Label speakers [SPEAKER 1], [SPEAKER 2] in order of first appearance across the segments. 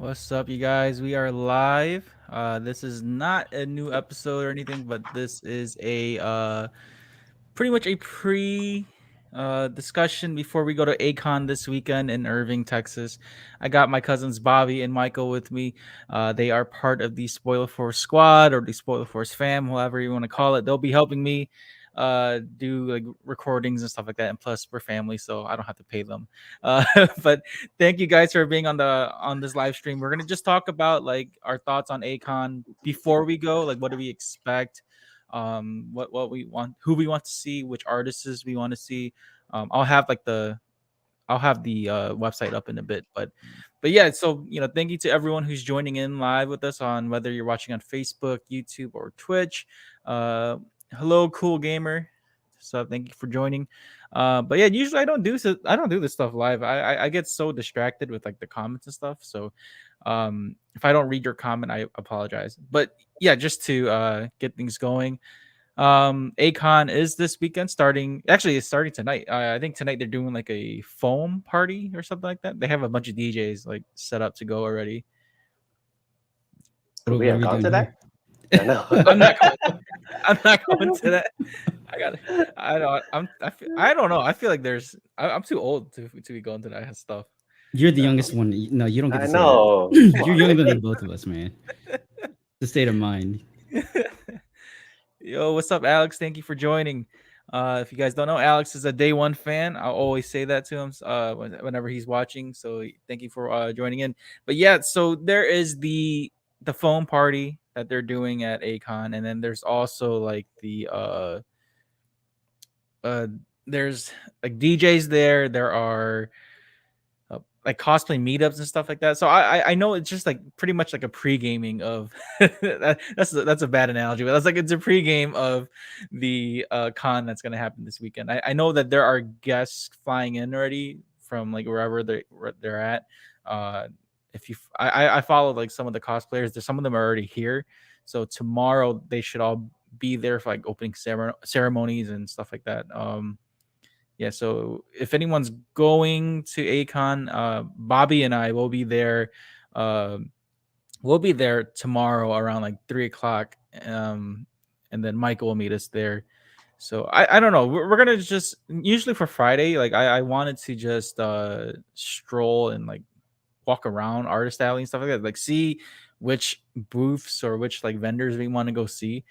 [SPEAKER 1] What's up, you guys? We are live. This is not a new episode or anything, but this is a pretty much a pre discussion before we go to A-Kon this weekend in Irving, Texas. I got my cousins Bobby and Michael with me. They are part of the Spoiler Force squad or the Spoiler Force fam, however you want to call it. They'll be helping me do like recordings and stuff like that, and plus we're family, so I don't have to pay them. uh but thank you guys for being on this live stream. We're gonna just talk about like our thoughts on A-Kon before we go, like what do we expect, what we want, who we want to see, which artists we want to see. I'll have like the website up in a bit, but yeah. So thank you to everyone who's joining in live with us, on whether you're watching on Facebook, YouTube, or Twitch. uh Hello, cool gamer. So thank you for joining. But yeah, usually I don't do this stuff live. I get so distracted with like the comments and stuff. So if I don't read your comment, I apologize. But yeah, just to get things going, A-Kon is this weekend, starting, actually it's starting tonight. I think tonight they're doing like a foam party or something like that. They have a bunch of DJs like set up to go already.
[SPEAKER 2] What
[SPEAKER 3] We
[SPEAKER 2] are
[SPEAKER 3] have
[SPEAKER 2] we
[SPEAKER 3] gone
[SPEAKER 2] doing
[SPEAKER 3] to
[SPEAKER 2] here?
[SPEAKER 3] that? I know.
[SPEAKER 1] I'm not going. I'm not going to that. I got. I don't. I don't know. I feel like I'm too old to be going to that stuff.
[SPEAKER 2] You're the youngest one. No, you don't get
[SPEAKER 3] I
[SPEAKER 2] to say that.
[SPEAKER 3] know. Come
[SPEAKER 2] You're
[SPEAKER 3] on.
[SPEAKER 2] younger than both of us, man. The state of mind.
[SPEAKER 1] Yo, what's up, Alex? Thank you for joining. If you guys don't know, Alex is a day one fan. I'll always say that to him whenever he's watching. So thank you for joining in. But yeah, so there is the phone party that they're doing at A-Kon, and then there's also like uh there's like DJs there. There are like cosplay meetups and stuff like that. So I know it's just like pretty much like a pre-gaming of that's a bad analogy, but that's like it's a pre-game of the con that's gonna happen this weekend. I know that there are guests flying in already from like where they're at. Uh, if you I follow like some of the cosplayers. There's some of them are already here, so tomorrow they should all be there for like opening ceremonies and stuff like that. Yeah, so if anyone's going to A-Kon, Bobby and I will be there. we'll be there tomorrow around like 3 o'clock. And then Michael will meet us there. So I don't know. We're gonna just usually for Friday. Like I wanted to just stroll and like walk around Artist Alley and stuff like that. Like see which booths or which like vendors we want to go see.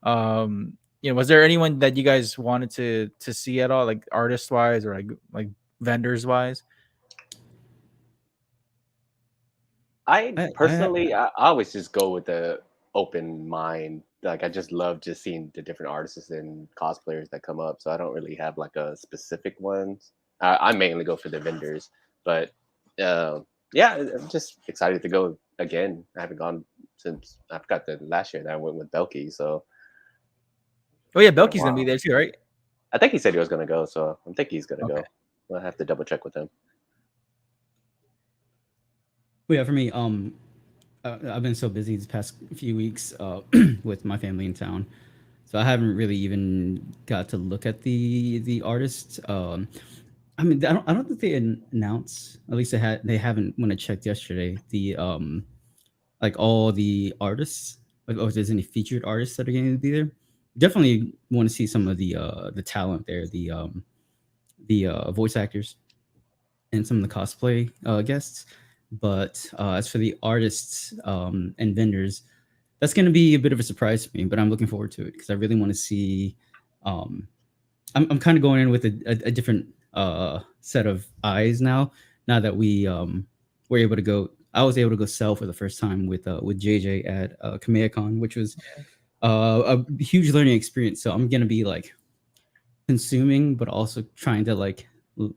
[SPEAKER 1] Was there anyone that you guys wanted to see at all, like artist wise or like vendors wise?
[SPEAKER 3] I
[SPEAKER 2] I
[SPEAKER 3] personally, I always just go with the open mind. Like I just love just seeing the different artists and cosplayers that come up. So I don't really have like a specific ones. I mainly go for the vendors, but yeah, I'm just excited to go again. I haven't gone since I forgot the last year that I went with Belky. So
[SPEAKER 1] Oh yeah,
[SPEAKER 3] it's been a
[SPEAKER 1] Belky's gonna be
[SPEAKER 3] while.
[SPEAKER 1] there too, right?
[SPEAKER 3] I think he said he was gonna go, so I think he's gonna
[SPEAKER 1] Okay.
[SPEAKER 3] go. I'll have to double check with him.
[SPEAKER 2] Well, yeah, for me, I've been so busy these past few weeks with my family in town, so I haven't really even got to look at the artists. I mean, I don't think they announce. At least they haven't when I checked yesterday. The like all the artists, like, or if there's any featured artists that are going to be there. Definitely want to see some of the talent there, the voice actors and some of the cosplay guests. But as for the artists and vendors, that's going to be a bit of a surprise for me. But I'm looking forward to it because I really want to see. Um, I'm kind of going in with a different set of eyes now. Now that we were able to go, I was able to go sell for the first time with JJ at A-Kon, which was a huge learning experience. So I'm gonna be like consuming, but also trying to like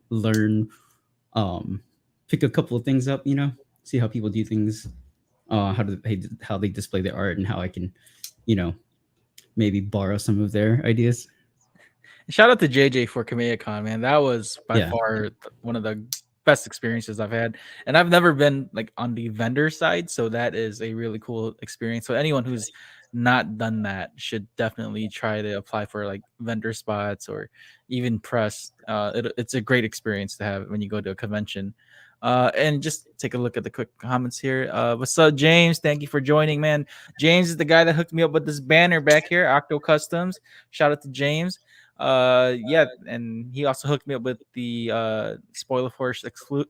[SPEAKER 2] learn, um, pick a couple of things up. See how people do things, how they display their art, and how I can, you know, maybe borrow some of their ideas.
[SPEAKER 1] Shout out to JJ for KamehaCon, man. That was by
[SPEAKER 2] Yeah,
[SPEAKER 1] far one of the best experiences I've had. And I've never been like on the vendor side, so that is a really cool experience. So anyone who's not done that should definitely try to apply for like vendor spots or even press. It's a great experience to have when you go to a convention. And just take a look at the quick comments here. What's up, James? Thank you for joining, man. James is the guy that hooked me up with this banner back here, Octo Customs. Shout out to James. Yeah, and he also hooked me up with the Spoiler Force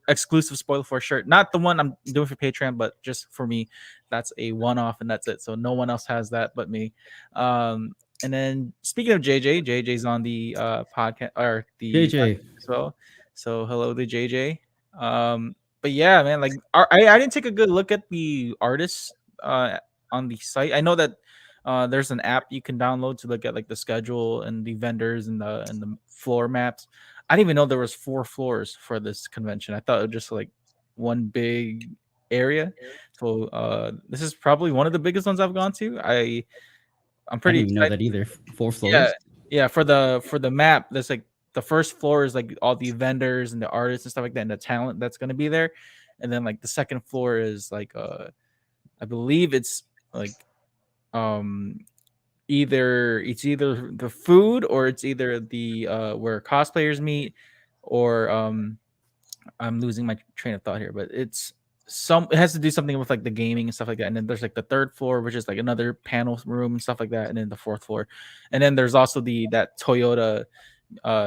[SPEAKER 1] exclusive Spoiler Force shirt. Not the one I'm doing for Patreon, but just for me. That's a one-off, and that's it. So no one else has that but me. And then speaking of JJ's on the podcast or the
[SPEAKER 2] JJ.
[SPEAKER 1] as well. So hello to JJ. But yeah, man, like I didn't take a good look at the artists on the site. I know that there's an app you can download to look at like the schedule and the vendors and the floor maps. I didn't even know there was 4 floors for this convention. I thought it was just like one big area. So this is probably one of the biggest ones I've gone to. I'm
[SPEAKER 2] I
[SPEAKER 1] pretty
[SPEAKER 2] didn't even know
[SPEAKER 1] excited.
[SPEAKER 2] that either. Four
[SPEAKER 1] Yeah,
[SPEAKER 2] floors.
[SPEAKER 1] yeah. For the map, there's like the first floor is like all the vendors and the artists and stuff like that, and the talent that's gonna be there. And then like the second floor is like I believe it's like um either the food or it's either the where cosplayers meet or I'm losing my train of thought here, but it has to do something with like the gaming and stuff like that. And then there's like the third floor, which is like another panel room and stuff like that, and then the fourth floor. And then there's also that Toyota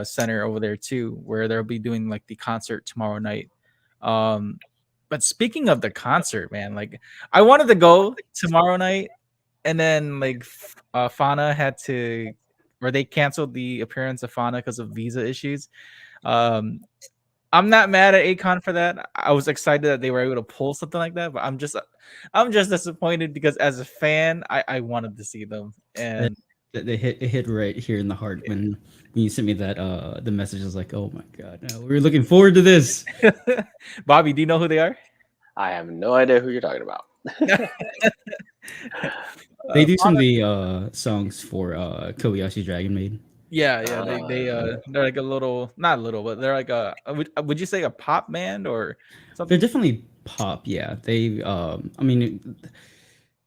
[SPEAKER 1] center over there too, where they'll be doing like the concert tomorrow night. Um but speaking of the concert, man, like I wanted to go tomorrow night and then like Fauna had to, or they canceled the appearance of Fauna because of visa issues. Um, I'm not mad at A-Kon for that. I was excited that they were able to pull something like that, but I'm just disappointed because as a fan, I wanted to see them.
[SPEAKER 2] That
[SPEAKER 1] And
[SPEAKER 2] they hit right here in the heart when you sent me that the message. I was like, oh my god, no, we were looking forward to this.
[SPEAKER 1] Bobby, do you know who they are?
[SPEAKER 3] I have no idea who you're talking about.
[SPEAKER 2] They do some of
[SPEAKER 1] Fauna,
[SPEAKER 2] the songs for Kobayashi Dragon Maid.
[SPEAKER 1] yeah, yeah,
[SPEAKER 3] Uh,
[SPEAKER 1] they're like a little, not little, but they're like would you say a pop band or
[SPEAKER 2] They're
[SPEAKER 1] something?
[SPEAKER 2] definitely pop. Yeah, they. I mean,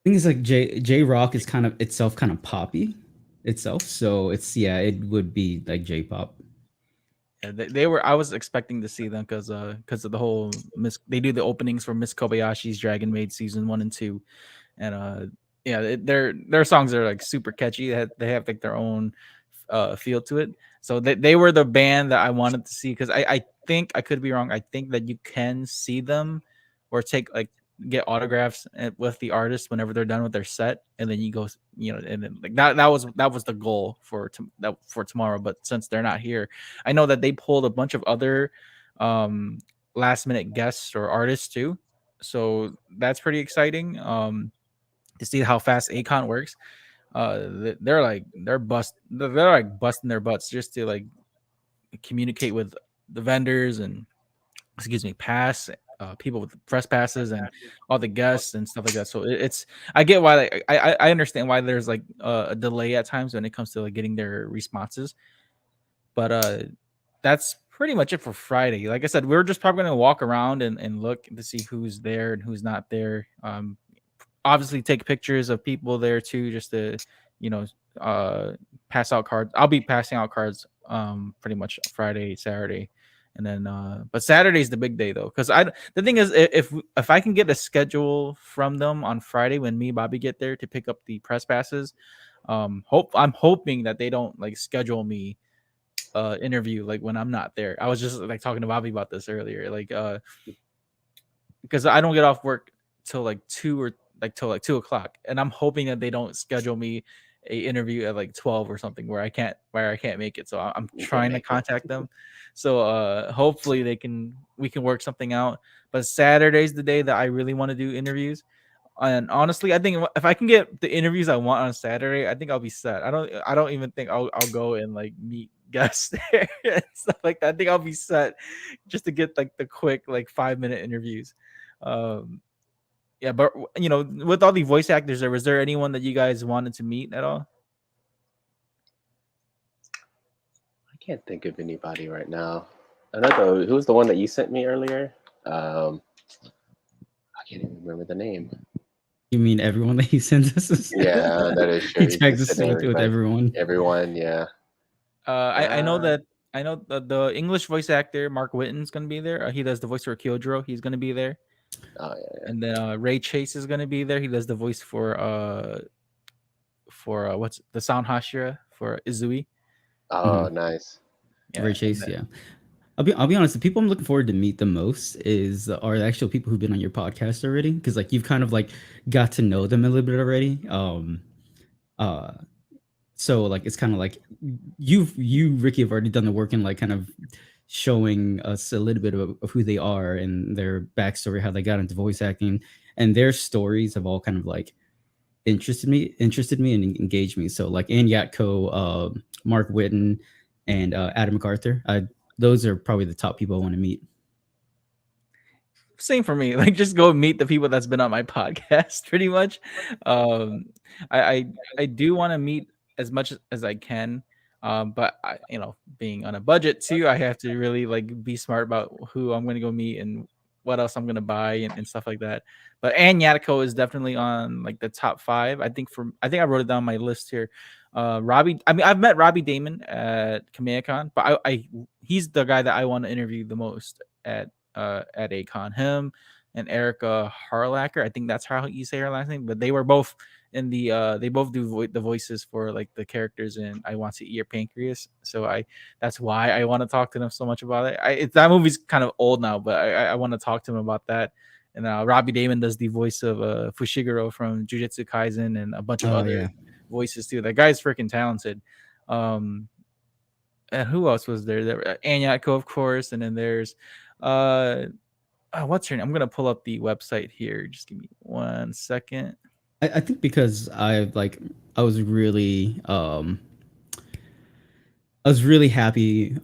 [SPEAKER 2] thing is like J Rock is kind of itself kind of poppy itself. So it's, yeah, it would be like J pop.
[SPEAKER 1] Yeah, they were. I was expecting to see them because of the whole Miss. They do the openings for Miss Kobayashi's Dragon Maid season 1 and 2, and yeah, their songs are like super catchy. They have like their own feel to it. So they were the band that I wanted to see because I think I could be wrong. I think that you can see them or take like get autographs with the artist whenever they're done with their set, and then you go, and then like that was the goal for tomorrow. But since they're not here, I know that they pulled a bunch of other um last minute guests or artists too. So that's pretty exciting to see how fast A-Kon works. They're like busting their butts just to like communicate with the vendors and pass people with press passes and all the guests and stuff like that. So it's I get why like, I understand why there's like a delay at times when it comes to like getting their responses. But that's pretty much it for Friday. Like I said, we're just probably gonna walk around and look to see who's there and who's not there. Obviously take pictures of people there too, just to you know uh pass out cards. I'll be passing out cards pretty much Friday, Saturday, and then but Saturday's the big day though, because the thing is, if I can get a schedule from them on Friday when me and Bobby get there to pick up the press passes, I'm hoping that they don't like schedule me interview like when I'm not there. I was just like talking to Bobby about this earlier, like because I don't get off work till like 2 o'clock, and I'm hoping that they don't schedule me a interview at like 12 or something where I can't make it. So I'm
[SPEAKER 3] You can't
[SPEAKER 1] trying to
[SPEAKER 3] make it.
[SPEAKER 1] contact them. So hopefully we can work something out. But Saturday's the day that I really want to do interviews. And honestly, I think if I can get the interviews I want on Saturday, I think I'll be set. I don't even think I'll go and like meet guests there and stuff like that. I think I'll be set just to get like the quick like 5-minute interviews. Um, yeah, but with all the voice actors there, was there anyone that you guys wanted to meet at all?
[SPEAKER 3] I can't think of anybody right now. Another who was the one that you sent me earlier? I can't even remember the name.
[SPEAKER 2] You mean everyone that he sends us?
[SPEAKER 3] Yeah, that is
[SPEAKER 2] He
[SPEAKER 3] true. He's
[SPEAKER 2] tags
[SPEAKER 3] just
[SPEAKER 2] us
[SPEAKER 3] sending
[SPEAKER 2] with
[SPEAKER 3] everybody,
[SPEAKER 2] everyone.
[SPEAKER 3] everyone. Yeah.
[SPEAKER 1] I know
[SPEAKER 3] Uh,
[SPEAKER 1] that the English voice actor Mark Whitten's gonna be there. He does the voice for Kyojuro. He's gonna be there,
[SPEAKER 3] oh yeah.
[SPEAKER 1] and then Ray Chase is gonna be there. He does the voice for what's the sound Hashira for Izui.
[SPEAKER 3] Oh,
[SPEAKER 2] Mhm.
[SPEAKER 3] nice.
[SPEAKER 2] Ray
[SPEAKER 1] Yeah, and
[SPEAKER 2] Chase,
[SPEAKER 1] then,
[SPEAKER 2] yeah. I'll be honest. The people I'm looking forward to meet the most are the actual people who've been on your podcast already, because like you've kind of like got to know them a little bit already. Uh, so like it's kind of like you Ricky have already done the work in like kind of showing us a little bit of who they are and their backstory, how they got into voice acting, and their stories have all kind of like interested me and engaged me. So like Ann Yatko, Mark Whitten, and Adam MacArthur. Those are probably the top people I want to meet.
[SPEAKER 1] same for me. Like just go meet the people that's been on my podcast pretty much. Um I do want to meet as much as I can. But being on a budget too, I have to really like be smart about who I'm gonna go meet and what else I'm gonna buy and stuff like that. But Ann Yatiko is definitely on like the top five. I think I wrote it down on my list here. I've met Robbie Damon at KamehaCon, but he's the guy that I want to interview the most at A-Kon. Him and Erica Harlacker. I think that's how you say her last name. But they were both in they both do the voices for like the characters in I Want to Eat Your Pancreas. So that's why I want to talk to them so much about it. That movie's kind of old now, but I want to talk to him about that. And Robbie Damon does the voice of Fushiguro from Jujutsu Kaisen and a bunch of
[SPEAKER 2] Oh
[SPEAKER 1] other
[SPEAKER 2] yeah,
[SPEAKER 1] voices too. That guy's freaking talented. Um, and who else was there? Anyako, of course, and then there's what's her name? I'm gonna pull up the website here. Just give me 1 second.
[SPEAKER 2] I think because I was really happy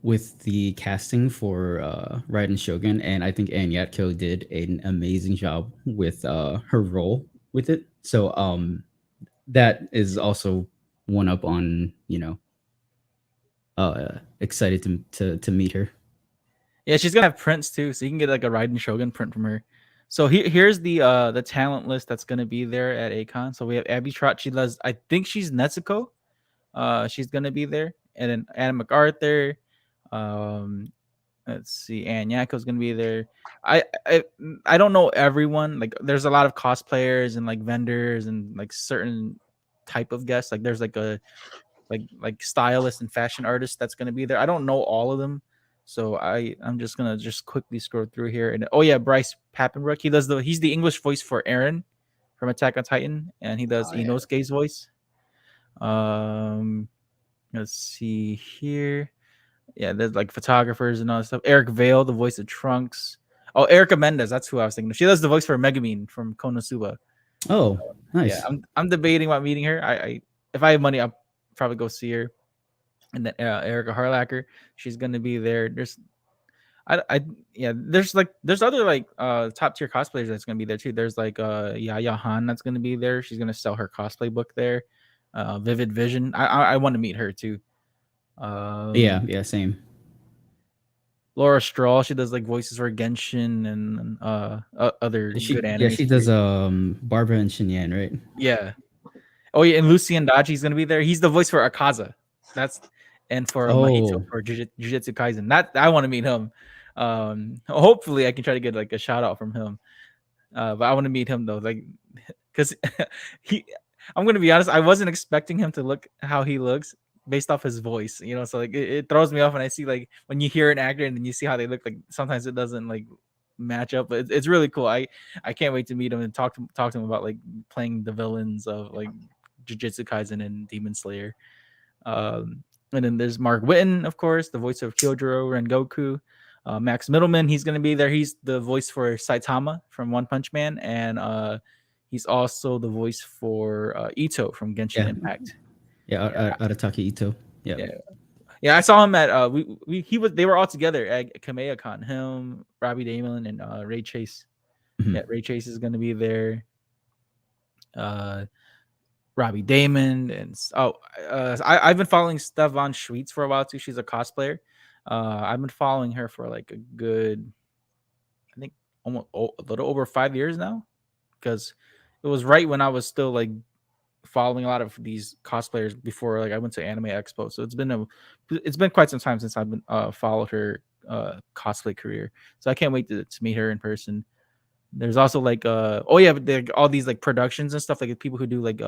[SPEAKER 2] with the casting for Raiden Shogun, and I think Ann Yatko did an amazing job with her role with it. So that is also one up on excited to meet her.
[SPEAKER 1] Yeah, she's gonna have prints too, so you can get like a Raiden Shogun print from her. So here's the talent list that's gonna be there at A-Kon. So we have Abby Trott. She does. I think she's Netsuko. She's gonna be there, and then Adam MacArthur. Um, let's see, and Yako's gonna be there. I I don't know everyone. Like, there's a lot of cosplayers and like vendors and like certain type of guests. Like, there's like a like stylist and fashion artist that's gonna be there. I don't know all of them, so I'm just gonna just quickly scroll through here. And oh yeah, Bryce Papenbrook. He's the English voice for Aaron from Attack on Titan, and he does
[SPEAKER 3] Oh yeah.
[SPEAKER 1] Inosuke's voice. Um, let's see here. Yeah, there's like photographers and all that stuff. Eric Vale, the voice of Trunks. Oh, Erica Mendez, that's who I was thinking of. She does the voice for Megumin from Konosuba.
[SPEAKER 2] Oh,
[SPEAKER 1] Yeah,
[SPEAKER 2] nice.
[SPEAKER 1] I'm debating about meeting her. I if I have money, I'll probably go see her. And then Erica Harlacker, she's gonna be there. I yeah, there's other like top tier cosplayers that's gonna be there too. There's like Yaya Han that's gonna be there. She's gonna sell her cosplay book there. Vivid Vision. I want to meet her too.
[SPEAKER 2] Yeah,
[SPEAKER 1] Um,
[SPEAKER 2] yeah, same.
[SPEAKER 1] Laura Strahl, she does like voices for Genshin and other good
[SPEAKER 2] Yeah,
[SPEAKER 1] anime
[SPEAKER 2] she does
[SPEAKER 1] series.
[SPEAKER 2] Barbara and Shinyan, right?
[SPEAKER 1] Yeah. Oh yeah, and Lucien Dachi's gonna be there. He's the voice for Akaza. That's and for Mahito
[SPEAKER 2] Oh,
[SPEAKER 1] for Jujutsu Kaisen. That I want to meet him. Hopefully I can try to get like a shout out from him. But I want to meet him though, like, because he. I'm gonna be honest. I wasn't expecting him to look how he looks based off his voice. So like it throws me off when I see like when you hear an actor and then you see how they look. Like sometimes it doesn't like match up, but it's really cool. I can't wait to meet him and talk to him about like playing the villains of like Jujutsu Kaisen and Demon Slayer. Um, and then there's Mark Witten, of course, the voice of Kyojuro Rengoku. Max Middleman, he's going to be there. He's the voice for Saitama from One Punch Man, and he's also the voice for Ito from Genshin
[SPEAKER 2] yeah,
[SPEAKER 1] Impact.
[SPEAKER 2] yeah.
[SPEAKER 1] Yeah,
[SPEAKER 2] Arataki Ito. Yeah.
[SPEAKER 1] yeah, yeah. I saw him at they were all together at Kamea-Con. Him, Robbie Damon, and Ray Chase.
[SPEAKER 2] Mhm.
[SPEAKER 1] Yeah, Ray Chase is going to be there. Uh, Robbie Damon I've been following Stefan Schweitz for a while too. She's a cosplayer. I've been following her for like a good, I think, almost a little over 5 years now, because it was right when I was still like following a lot of these cosplayers before like I went to Anime Expo. So it's been quite some time since I've been followed her cosplay career. So I can't wait to meet her in person. There's also like oh yeah, but all these like productions and stuff, like people who do like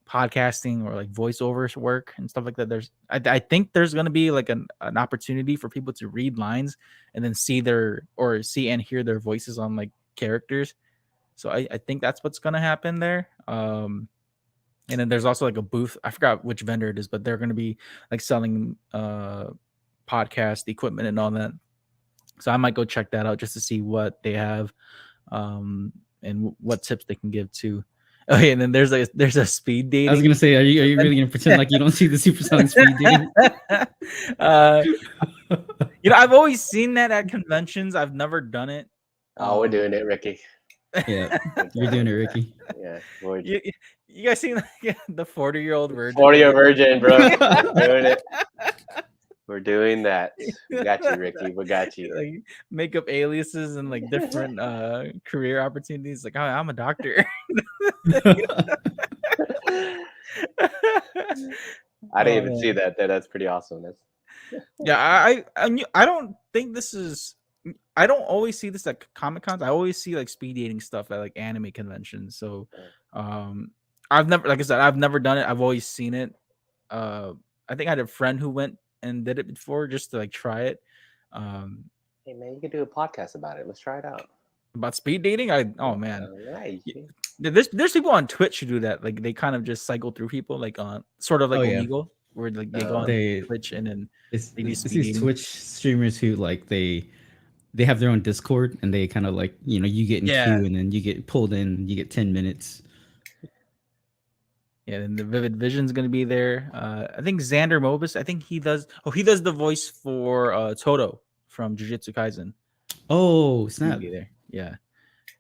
[SPEAKER 1] podcasting or like voiceovers work and stuff like that. I think there's gonna be like an opportunity for people to read lines and then see and hear their voices on like characters. So I think that's what's gonna happen there. And then there's also like a booth. I forgot which vendor it is, but they're gonna be like selling podcast equipment and all that. So I might go check that out just to see what they have, and what tips they can give to. Okay, and then there's a speed
[SPEAKER 2] I was
[SPEAKER 1] dating.
[SPEAKER 2] gonna say, are you really gonna pretend like you don't see the supersonic speed dating?
[SPEAKER 1] uh, I've always seen that at conventions. I've never done it.
[SPEAKER 3] Oh, we're doing it, Ricky.
[SPEAKER 2] Yeah, you're doing it, Ricky.
[SPEAKER 3] Yeah, we're
[SPEAKER 1] you, you guys seen like, the 40-year-old virgin?
[SPEAKER 3] 40-year virgin, bro. We're doing it. We're doing that. We got you, Ricky. We got you.
[SPEAKER 1] Like makeup aliases and like different career opportunities. Like, oh, I'm a doctor.
[SPEAKER 3] I didn't even
[SPEAKER 1] Oh,
[SPEAKER 3] see that. That's pretty awesome.
[SPEAKER 1] yeah, I don't think this is. I don't always see this at Comic Cons. I always see like speed dating stuff at like anime conventions. So, I've never, like I said, I've never done it. I've always seen it. I think I had a friend who went and did it before just to like try it. Um,
[SPEAKER 3] Hey man, you could do a podcast about it. Let's try it out.
[SPEAKER 1] about speed dating, oh man,
[SPEAKER 3] Right.
[SPEAKER 1] there's people on Twitch who do that. Like they kind of just cycle through people, like on sort of like
[SPEAKER 2] Oh yeah,
[SPEAKER 1] Omegle, where like they go on
[SPEAKER 2] they
[SPEAKER 1] Twitch and then
[SPEAKER 2] it's,
[SPEAKER 1] they do
[SPEAKER 2] it's
[SPEAKER 1] speed
[SPEAKER 2] these
[SPEAKER 1] dating.
[SPEAKER 2] Twitch streamers who like they have their own Discord and they kind of like you get in
[SPEAKER 1] Yeah.
[SPEAKER 2] queue and then you get pulled in. You get 10 minutes.
[SPEAKER 1] Yeah, and the Vivid Vision's gonna be there. I think Xander Mobus. I think he does. Oh, he does the voice for Toto from Jujutsu Kaisen.
[SPEAKER 2] Oh
[SPEAKER 1] He's gonna
[SPEAKER 2] snap!
[SPEAKER 1] be there. Yeah,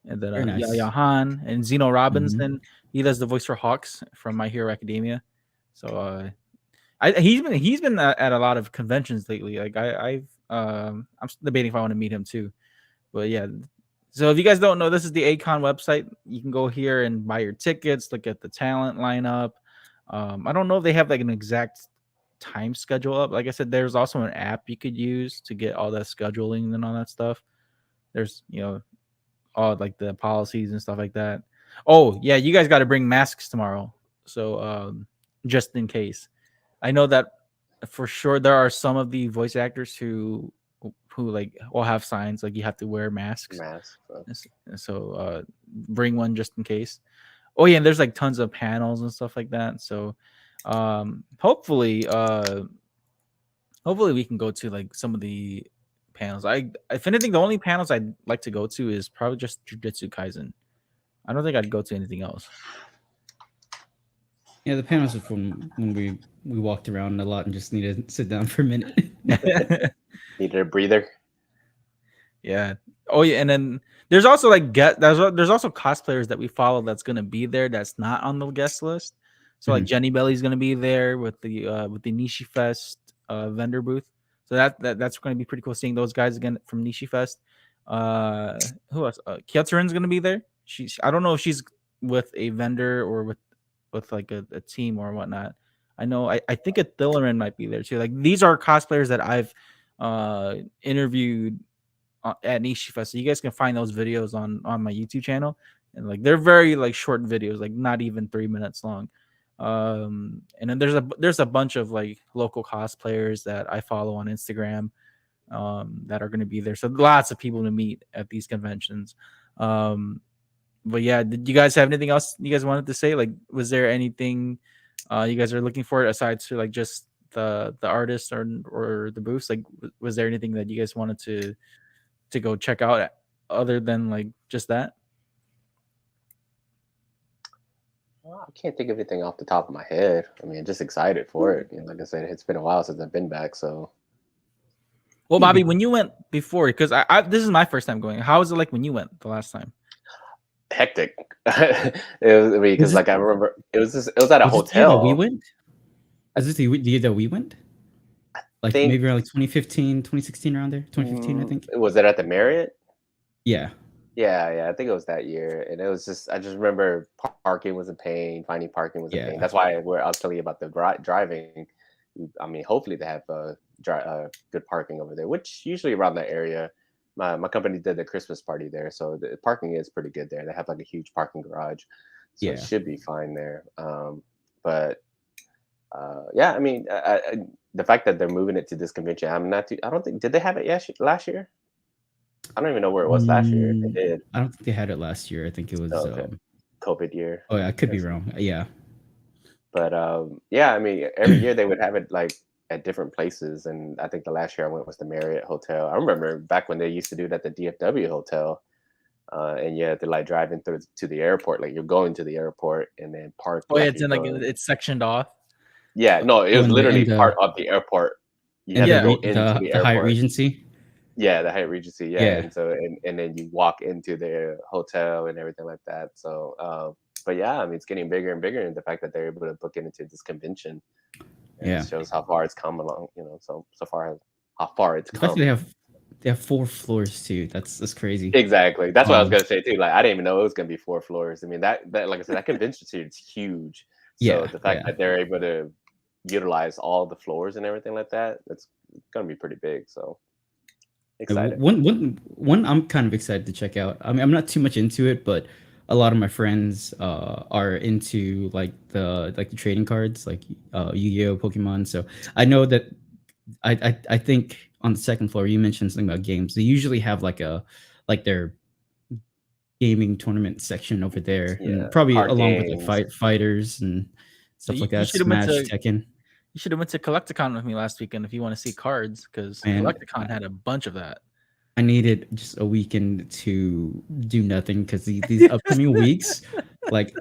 [SPEAKER 1] and then
[SPEAKER 2] Very nice.
[SPEAKER 1] Yaya Han and Zeno Robinson.
[SPEAKER 2] Mhm.
[SPEAKER 1] He does the voice for Hawks from My Hero Academia. So he's been at a lot of conventions lately. Like I'm debating if I want to meet him too. But yeah. So if you guys don't know, this is the A-Kon website. You can go here and buy your tickets, look at the talent lineup. I don't know if they have like an exact time schedule up. Like I said, there's also an app you could use to get all that scheduling and all that stuff. There's all like the policies and stuff like that. Oh yeah, you guys got to bring masks tomorrow. So just in case, I know that for sure there are some of the voice actors who like will have signs like you have to wear masks.
[SPEAKER 3] Mask. So.
[SPEAKER 1] So bring one just in case. Oh yeah, and there's like tons of panels and stuff like that. So hopefully hopefully we can go to like some of the panels. If anything, the only panels I'd like to go to is probably just Jujutsu Kaisen. I don't think I'd go to anything else.
[SPEAKER 2] Yeah, the panels are from when we walked around a lot and just needed to sit down for a minute.
[SPEAKER 3] Needed a breather.
[SPEAKER 1] Yeah. Oh yeah, and then there's also like there's also cosplayers that we follow that's gonna be there that's not on the guest list. So like Jenny Belly's gonna be there with the Nishi Fest vendor booth. So that's gonna be pretty cool seeing those guys again from Nishi Fest. Who else? Kyotsurin's gonna be there. I don't know if she's with a vendor or with like a team or whatnot. I know I think a Thillarin might be there too. Like these are cosplayers that I've interviewed at Nishi Fest. So you guys can find those videos on my YouTube channel, and like they're very like short videos, like not even 3 minutes long. And then there's a bunch of like local cosplayers that I follow on Instagram that are going to be there. So lots of people to meet at these conventions. But yeah, did you guys have anything else you guys wanted to say? Like, was there anything you guys are looking for aside to like just the artists or the booths? Like, was there anything that you guys wanted to go check out other than like just that?
[SPEAKER 3] Well, I can't think of anything off the top of my head. I mean, just excited for it. Like I said, it's been a while since I've been back, so.
[SPEAKER 1] Well, Bobby, when you went before, because I this is my first time going. How was it like when you went the last time?
[SPEAKER 3] Hectic. It was because like I remember it was at a hotel.
[SPEAKER 2] We went. Is this the year that we went? Like maybe around like 2015, 2016, around there. 2015, I think.
[SPEAKER 3] Was it at the Marriott?
[SPEAKER 2] Yeah.
[SPEAKER 3] Yeah. I think it was that year, and it was just I just remember parking was a pain. Finding parking was a pain. That's why I was telling you about the driving. I mean, hopefully they have good parking over there, which usually around that area. My company did the Christmas party there, so the parking is pretty good there. They have like a huge parking garage, so it should be fine there. But yeah, I mean, the fact that they're moving it to this convention, I don't think did they have it last year? I don't even know where it was last year. They did.
[SPEAKER 2] I don't think they had it last year. I think it was
[SPEAKER 3] COVID year.
[SPEAKER 2] Oh yeah, I could be wrong. Yeah.
[SPEAKER 3] But yeah, I mean, every year they would have it like at different places, and I think the last year I went was the Marriott Hotel. I remember back when they used to do it at the DFW Hotel, and you had to like drive into to the airport, like you're going to the airport and then park.
[SPEAKER 1] Oh, yeah, it's sectioned off.
[SPEAKER 3] Yeah, no, it was literally part of the airport. You had to go into the airport.
[SPEAKER 2] Hyatt Regency.
[SPEAKER 3] Yeah, the Hyatt Regency. Yeah, and so and then you walk into the hotel and everything like that. So, but yeah, I mean, it's getting bigger and bigger, and the fact that they're able to book it into this convention. It shows how far it's come along, so far how far it's come.
[SPEAKER 2] They have 4 floors too. That's crazy.
[SPEAKER 3] Exactly. That's what I was gonna say too. Like I didn't even know it was gonna be 4 floors. I mean that like I said, that convention center is huge. So the fact that they're able to utilize all the floors and everything like that, that's gonna be pretty big. So excited.
[SPEAKER 2] One I'm kind of excited to check out. I mean, I'm not too much into it, but a lot of my friends are into like the trading cards, like Yu-Gi-Oh, Pokemon. So I know that I think on the second floor you mentioned something about games. They usually have like their gaming tournament section over there, and probably along with like fighters and stuff like that. Smash, Tekken.
[SPEAKER 1] You should have went to Collecticon with me last weekend if you want to see cards, because Collecticon had a bunch of that.
[SPEAKER 2] I needed just a weekend to do nothing because these upcoming weeks, like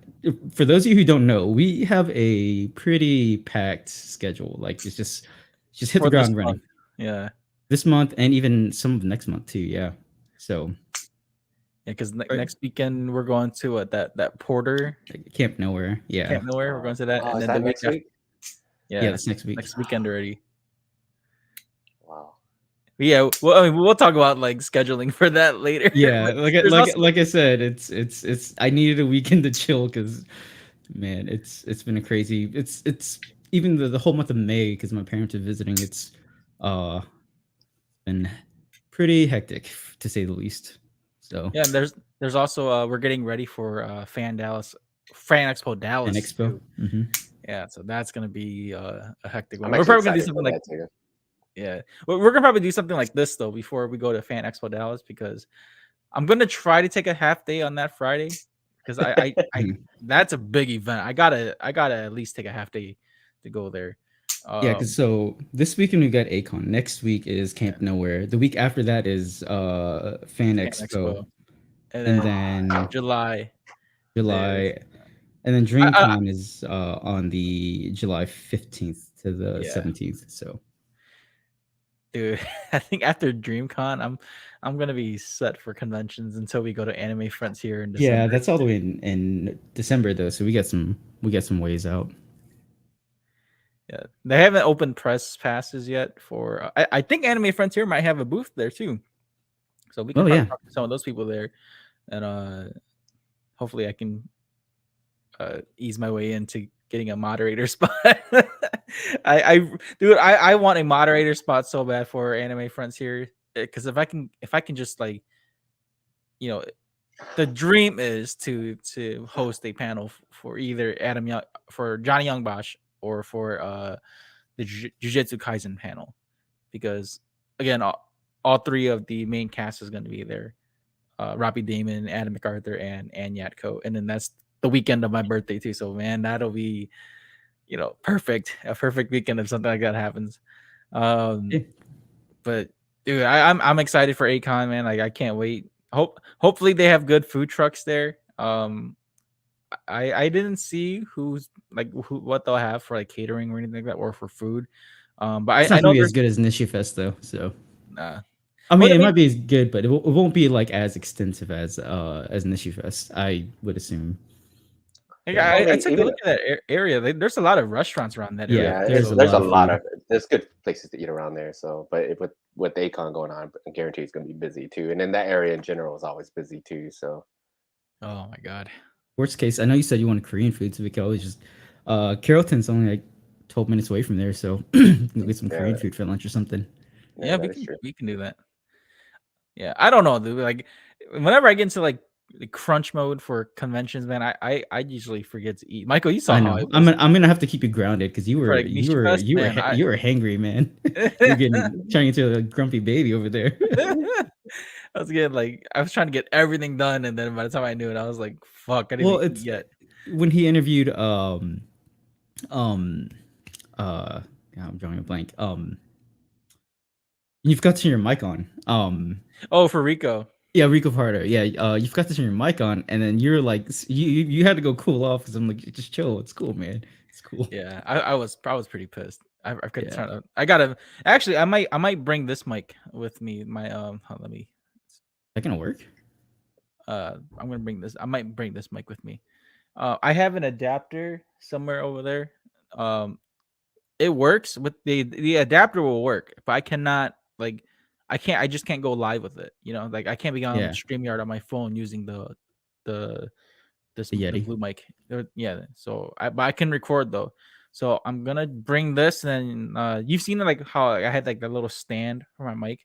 [SPEAKER 2] for those of you who don't know, we have a pretty packed schedule. Like it's just hit the ground running.
[SPEAKER 1] Yeah,
[SPEAKER 2] this month and even some of next month too. Yeah, so
[SPEAKER 1] yeah, because next weekend we're going to that Porter
[SPEAKER 2] Camp Nowhere. Yeah,
[SPEAKER 1] Camp Nowhere. We're going to that, and then the
[SPEAKER 3] next week.
[SPEAKER 1] Yeah,
[SPEAKER 2] that's next week.
[SPEAKER 1] Next weekend already.
[SPEAKER 3] Wow.
[SPEAKER 1] Yeah, well, I mean, we'll talk about like scheduling for that later.
[SPEAKER 2] Yeah, like I said, it's I needed a weekend to chill because, man, it's been a crazy. It's even the whole month of May, because my parents are visiting, it's uh been pretty hectic to say the least. So
[SPEAKER 1] Yeah, and there's also we're getting ready for Fan Expo
[SPEAKER 2] an
[SPEAKER 1] Dallas
[SPEAKER 2] expo.
[SPEAKER 1] too.
[SPEAKER 2] Hmm.
[SPEAKER 1] Yeah, so that's gonna be a hectic
[SPEAKER 3] I'm
[SPEAKER 1] one. We're
[SPEAKER 3] actually
[SPEAKER 1] probably gonna do
[SPEAKER 3] excited for
[SPEAKER 1] something like
[SPEAKER 3] that too.
[SPEAKER 1] yeah, we're gonna probably do something like this though before we go to Fan Expo Dallas because I'm gonna try to take a half day on that Friday because I that's a big event. I gotta at least take a half day to go there.
[SPEAKER 2] Yeah, because
[SPEAKER 1] Um,
[SPEAKER 2] so this weekend we got A-Kon. Next week is
[SPEAKER 1] yeah,
[SPEAKER 2] Camp Nowhere. The week after that is Fan
[SPEAKER 1] Fan
[SPEAKER 2] Expo,
[SPEAKER 1] Expo, and
[SPEAKER 2] and
[SPEAKER 1] then
[SPEAKER 2] then
[SPEAKER 1] July there's
[SPEAKER 2] July, and then
[SPEAKER 1] I
[SPEAKER 2] DreamCon is on the July 15th to the
[SPEAKER 1] yeah,
[SPEAKER 2] 17th. So
[SPEAKER 1] dude. I think after DreamCon, I'm gonna be set for conventions until we go to Anime Frontier in
[SPEAKER 2] yeah,
[SPEAKER 1] December.
[SPEAKER 2] that's all the way in December though. So we got some ways out.
[SPEAKER 1] Yeah, they haven't opened press passes yet for. I think Anime Frontier might have a booth there too, so we can
[SPEAKER 2] Oh
[SPEAKER 1] probably
[SPEAKER 2] yeah,
[SPEAKER 1] talk to some of those people there, and hopefully I can ease my way into getting a moderator spot. Dude, I want a moderator spot so bad for Anime Frontier because if I can just like you know the dream is to host a panel for either Adam Young for Johnny Young Bosch or for the Jujutsu Kaisen panel because again all three of the main cast is going to be there. Robbie Damon, Adam MacArthur, and Yatko, and then that's the weekend of my birthday too. So man, that'll be perfect, a perfect weekend if something like that happens. Um,
[SPEAKER 2] yeah.
[SPEAKER 1] but dude, I'm excited for A-Kon, man. Like I can't wait. Hopefully they have good food trucks there. I didn't see what they'll have for like catering or anything like that or for food. But
[SPEAKER 2] It's
[SPEAKER 1] I
[SPEAKER 2] not gonna
[SPEAKER 1] know
[SPEAKER 2] be as
[SPEAKER 1] there's
[SPEAKER 2] good as Nishi Fest though. So
[SPEAKER 1] uh,
[SPEAKER 2] I
[SPEAKER 1] well
[SPEAKER 2] mean,
[SPEAKER 1] I
[SPEAKER 2] it
[SPEAKER 1] mean
[SPEAKER 2] might be as good, but it won't be like as extensive as Nishi Fest. I would assume.
[SPEAKER 1] like,
[SPEAKER 2] So
[SPEAKER 3] Well, I
[SPEAKER 1] I
[SPEAKER 3] mean,
[SPEAKER 1] took a
[SPEAKER 3] even
[SPEAKER 1] look at that area. There's a lot of restaurants around that area
[SPEAKER 2] yeah,
[SPEAKER 3] yeah,
[SPEAKER 1] too.
[SPEAKER 2] there's
[SPEAKER 3] it's
[SPEAKER 2] a
[SPEAKER 1] So
[SPEAKER 3] there's
[SPEAKER 2] lot
[SPEAKER 3] a
[SPEAKER 2] of
[SPEAKER 3] lot
[SPEAKER 2] food.
[SPEAKER 3] of there's good places to eat around there. So, but with Acon going on, I guarantee it's going to be busy too. And then that area in general is always busy too. So
[SPEAKER 1] oh my god.
[SPEAKER 2] Worst case, I know you said you wanted Korean food, so we could always just Carrollton's only like 12 minutes away from there, so we'll get some
[SPEAKER 3] yeah,
[SPEAKER 2] Korean food for lunch or something.
[SPEAKER 1] Yeah,
[SPEAKER 3] that is true.
[SPEAKER 1] we can do that. Yeah, I don't know, dude. Like, whenever I get into like the crunch mode for conventions, man, I usually forget to eat. Michael, you saw
[SPEAKER 2] I
[SPEAKER 1] how
[SPEAKER 2] know.
[SPEAKER 1] it
[SPEAKER 2] I'm
[SPEAKER 1] was
[SPEAKER 2] gonna, I'm gonna have to keep you grounded because you
[SPEAKER 1] for
[SPEAKER 2] were
[SPEAKER 1] like
[SPEAKER 2] you
[SPEAKER 1] Nisha
[SPEAKER 2] were
[SPEAKER 1] Fest,
[SPEAKER 2] you were
[SPEAKER 1] man.
[SPEAKER 2] you were hangry, man. You're getting turning into a grumpy baby over there.
[SPEAKER 1] I was getting like I was trying to get everything done, and then by the time I knew it, I was like, "Fuck, I didn't
[SPEAKER 2] Well,
[SPEAKER 1] even eat
[SPEAKER 2] it's
[SPEAKER 1] yet."
[SPEAKER 2] when he interviewed um yeah, I'm drawing a blank. You've got to turn your mic on.
[SPEAKER 1] Oh, for Rico.
[SPEAKER 2] Yeah, Rico Parter. Yeah, you forgot to turn your mic on, and then you're like, you had to go cool off because I'm like, just chill. It's cool, man. It's cool.
[SPEAKER 1] Yeah, I was pretty pissed. I could
[SPEAKER 2] Yeah,
[SPEAKER 1] try to. I gotta actually. I might bring this mic with me. My let me.
[SPEAKER 2] that gonna work.
[SPEAKER 1] I'm gonna bring this. I might bring this mic with me. I have an adapter somewhere over there. Um, it works with the adapter will work, but I cannot like I just can't go live with it. Like I can't be on
[SPEAKER 2] Yeah,
[SPEAKER 1] StreamYard on my phone using the
[SPEAKER 2] the
[SPEAKER 1] the
[SPEAKER 2] Yeti.
[SPEAKER 1] blue mic. Yeah, so but I can record though. So I'm gonna bring this and you've seen like how I had like that little stand for my mic.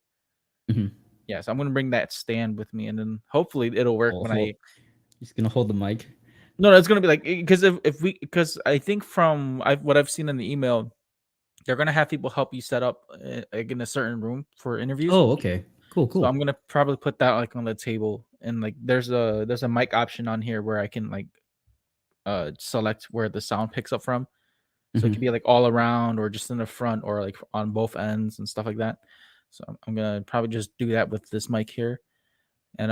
[SPEAKER 2] Hmm.
[SPEAKER 1] Yeah, so I'm gonna bring that stand with me and then hopefully it'll work
[SPEAKER 2] Hold,
[SPEAKER 1] when
[SPEAKER 2] hold.
[SPEAKER 1] I
[SPEAKER 2] Just gonna hold the mic.
[SPEAKER 1] no, it's gonna be like because because I think from what I've seen in the email, they're gonna have people help you set up like in a certain room for interviews.
[SPEAKER 2] Oh, okay. Cool,
[SPEAKER 1] So
[SPEAKER 2] cool.
[SPEAKER 1] I'm gonna probably put that like on the table and like there's a mic option on here where I can like select where the sound picks up from. So it could
[SPEAKER 2] Hmm.
[SPEAKER 1] be like all around or just in the front or like on both ends and stuff like that. So I'm gonna probably just do that with this mic here. And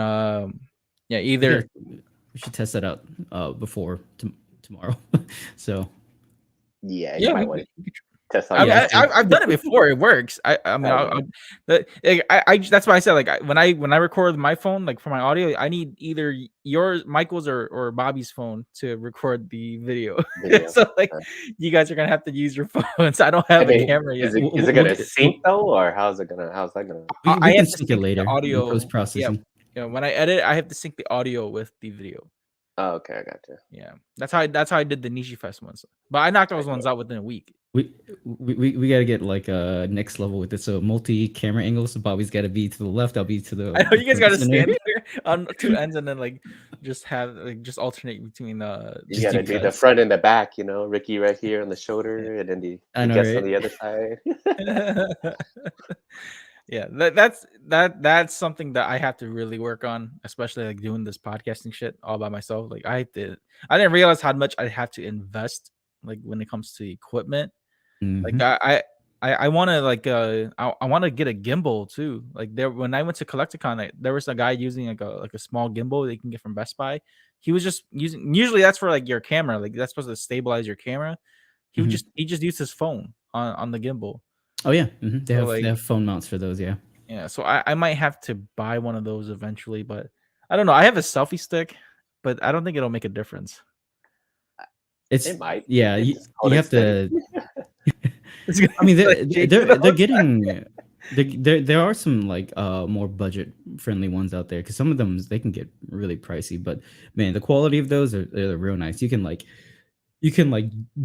[SPEAKER 1] yeah,
[SPEAKER 2] We got.
[SPEAKER 1] either
[SPEAKER 2] We should test that out before tomorrow. So
[SPEAKER 3] Yeah, you
[SPEAKER 1] yeah,
[SPEAKER 3] might want to
[SPEAKER 1] we could
[SPEAKER 3] test out
[SPEAKER 1] I
[SPEAKER 3] your
[SPEAKER 1] mean,
[SPEAKER 2] yeah,
[SPEAKER 3] mic.
[SPEAKER 1] I've done it before. It works. I mean,
[SPEAKER 3] I know.
[SPEAKER 1] that's why I said like when I record my phone like for my audio, I need either yours, Michael's, or Bobby's phone to record the video.
[SPEAKER 3] Video.
[SPEAKER 1] So like,
[SPEAKER 3] Uh,
[SPEAKER 1] you guys are gonna have to use your phones. I don't
[SPEAKER 3] I
[SPEAKER 1] have a
[SPEAKER 3] mean,
[SPEAKER 1] camera
[SPEAKER 3] is
[SPEAKER 1] yet.
[SPEAKER 3] it is it
[SPEAKER 2] we'll
[SPEAKER 3] gonna
[SPEAKER 2] get. We'll,
[SPEAKER 3] sync though, or how's that gonna?
[SPEAKER 2] we
[SPEAKER 1] I
[SPEAKER 2] can
[SPEAKER 1] have to
[SPEAKER 2] sync it
[SPEAKER 1] sync the
[SPEAKER 2] later in
[SPEAKER 1] audio.
[SPEAKER 2] post
[SPEAKER 1] Yeah,
[SPEAKER 2] processing.
[SPEAKER 1] when I edit, I have to sync the audio with the video.
[SPEAKER 3] Oh, okay, I got you.
[SPEAKER 1] Yeah, that's how I did the Nishi Fest ones. But I knocked those ones out within a week.
[SPEAKER 2] We we gotta get like a next level with this. So multi camera angles. So Bobby's got to be to the left. I'll be to
[SPEAKER 1] I know
[SPEAKER 2] the
[SPEAKER 1] you guys
[SPEAKER 2] front
[SPEAKER 1] got to
[SPEAKER 2] center.
[SPEAKER 1] stand there on two ends and then like just have like just alternate between
[SPEAKER 3] You
[SPEAKER 2] Just
[SPEAKER 3] got
[SPEAKER 2] do
[SPEAKER 3] to do the
[SPEAKER 2] cuts.
[SPEAKER 3] front and the back, you know, Ricky right here on the
[SPEAKER 2] Yeah,
[SPEAKER 3] shoulder, and then
[SPEAKER 2] I
[SPEAKER 3] the
[SPEAKER 2] know,
[SPEAKER 3] guest on
[SPEAKER 2] right?
[SPEAKER 3] the other side.
[SPEAKER 1] Yeah, that's something that I have to really work on, especially like doing this podcasting shit all by myself. Like I didn't realize how much I have to invest like when it comes to equipment. Like
[SPEAKER 2] Hmm.
[SPEAKER 1] I want to like I want to get a gimbal too. Like there when I went to Collecticon, there was a guy using like a small gimbal that you can get from Best Buy. He was just using usually that's for like your camera, like that's supposed to stabilize your camera.
[SPEAKER 2] Hmm.
[SPEAKER 1] He just used his phone on the gimbal.
[SPEAKER 2] Oh yeah,
[SPEAKER 1] So
[SPEAKER 2] they
[SPEAKER 1] like
[SPEAKER 2] have phone mounts for those. Yeah.
[SPEAKER 1] yeah, so I might have to buy one of those eventually, but I don't know. I have a selfie stick, but I don't think it'll make a difference.
[SPEAKER 2] It's
[SPEAKER 3] It might.
[SPEAKER 2] yeah.
[SPEAKER 3] It's
[SPEAKER 2] You
[SPEAKER 3] holding
[SPEAKER 2] have
[SPEAKER 3] steady.
[SPEAKER 2] to.
[SPEAKER 1] It's gonna
[SPEAKER 2] I mean,
[SPEAKER 1] like change it
[SPEAKER 2] they're
[SPEAKER 1] up.
[SPEAKER 2] getting there are some like more budget friendly ones out there because some of them they can get really pricey. But man, the quality of those are they're real nice. You can like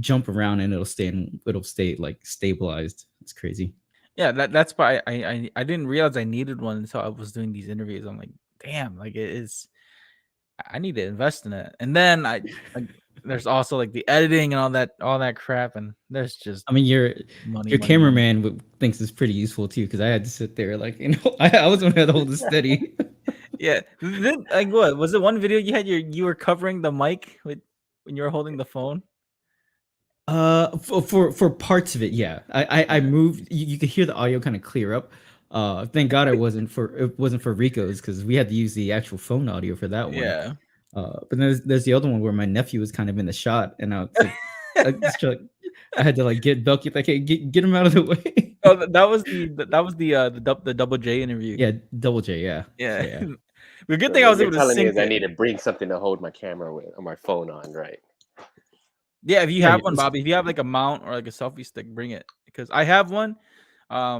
[SPEAKER 2] jump around and it'll stay like stabilized. It's crazy.
[SPEAKER 1] Yeah, that's why I didn't realize I needed one until I was doing these interviews. I'm like, damn, like it is. I need to invest in it, and then like there's also like the editing and all that crap, and there's just
[SPEAKER 2] I mean,
[SPEAKER 1] money,
[SPEAKER 2] your
[SPEAKER 1] money, money.
[SPEAKER 2] cameraman thinks it's pretty useful too because I had to sit there like I was gonna have to hold it steady.
[SPEAKER 1] Yeah, then like what was it? One video you had you were covering the mic with when you were holding the phone.
[SPEAKER 2] For parts of it, yeah. I
[SPEAKER 1] Yeah.
[SPEAKER 2] moved. You could hear the audio kind of clear up. Thank God it wasn't for Rico's because we had to use the actual phone audio for that one.
[SPEAKER 1] Yeah.
[SPEAKER 2] But there's the other one where my nephew was kind of in the shot, and I was like, I, just I had to like get Belky like, hey, get him out of the way.
[SPEAKER 1] Oh, that was the double J interview.
[SPEAKER 2] Yeah, double J, yeah. So
[SPEAKER 1] Yeah.
[SPEAKER 2] yeah,
[SPEAKER 1] The good
[SPEAKER 3] So
[SPEAKER 1] thing I
[SPEAKER 3] what
[SPEAKER 1] was
[SPEAKER 3] you're
[SPEAKER 1] able to
[SPEAKER 3] telling me
[SPEAKER 1] sync
[SPEAKER 3] is I
[SPEAKER 1] it.
[SPEAKER 3] need to bring something to hold my camera with or my phone on, right?
[SPEAKER 1] Yeah, if you
[SPEAKER 2] oh
[SPEAKER 1] have
[SPEAKER 2] yeah.
[SPEAKER 1] one, Bobby, if you have like a mount or like a selfie stick, bring it because I have one. I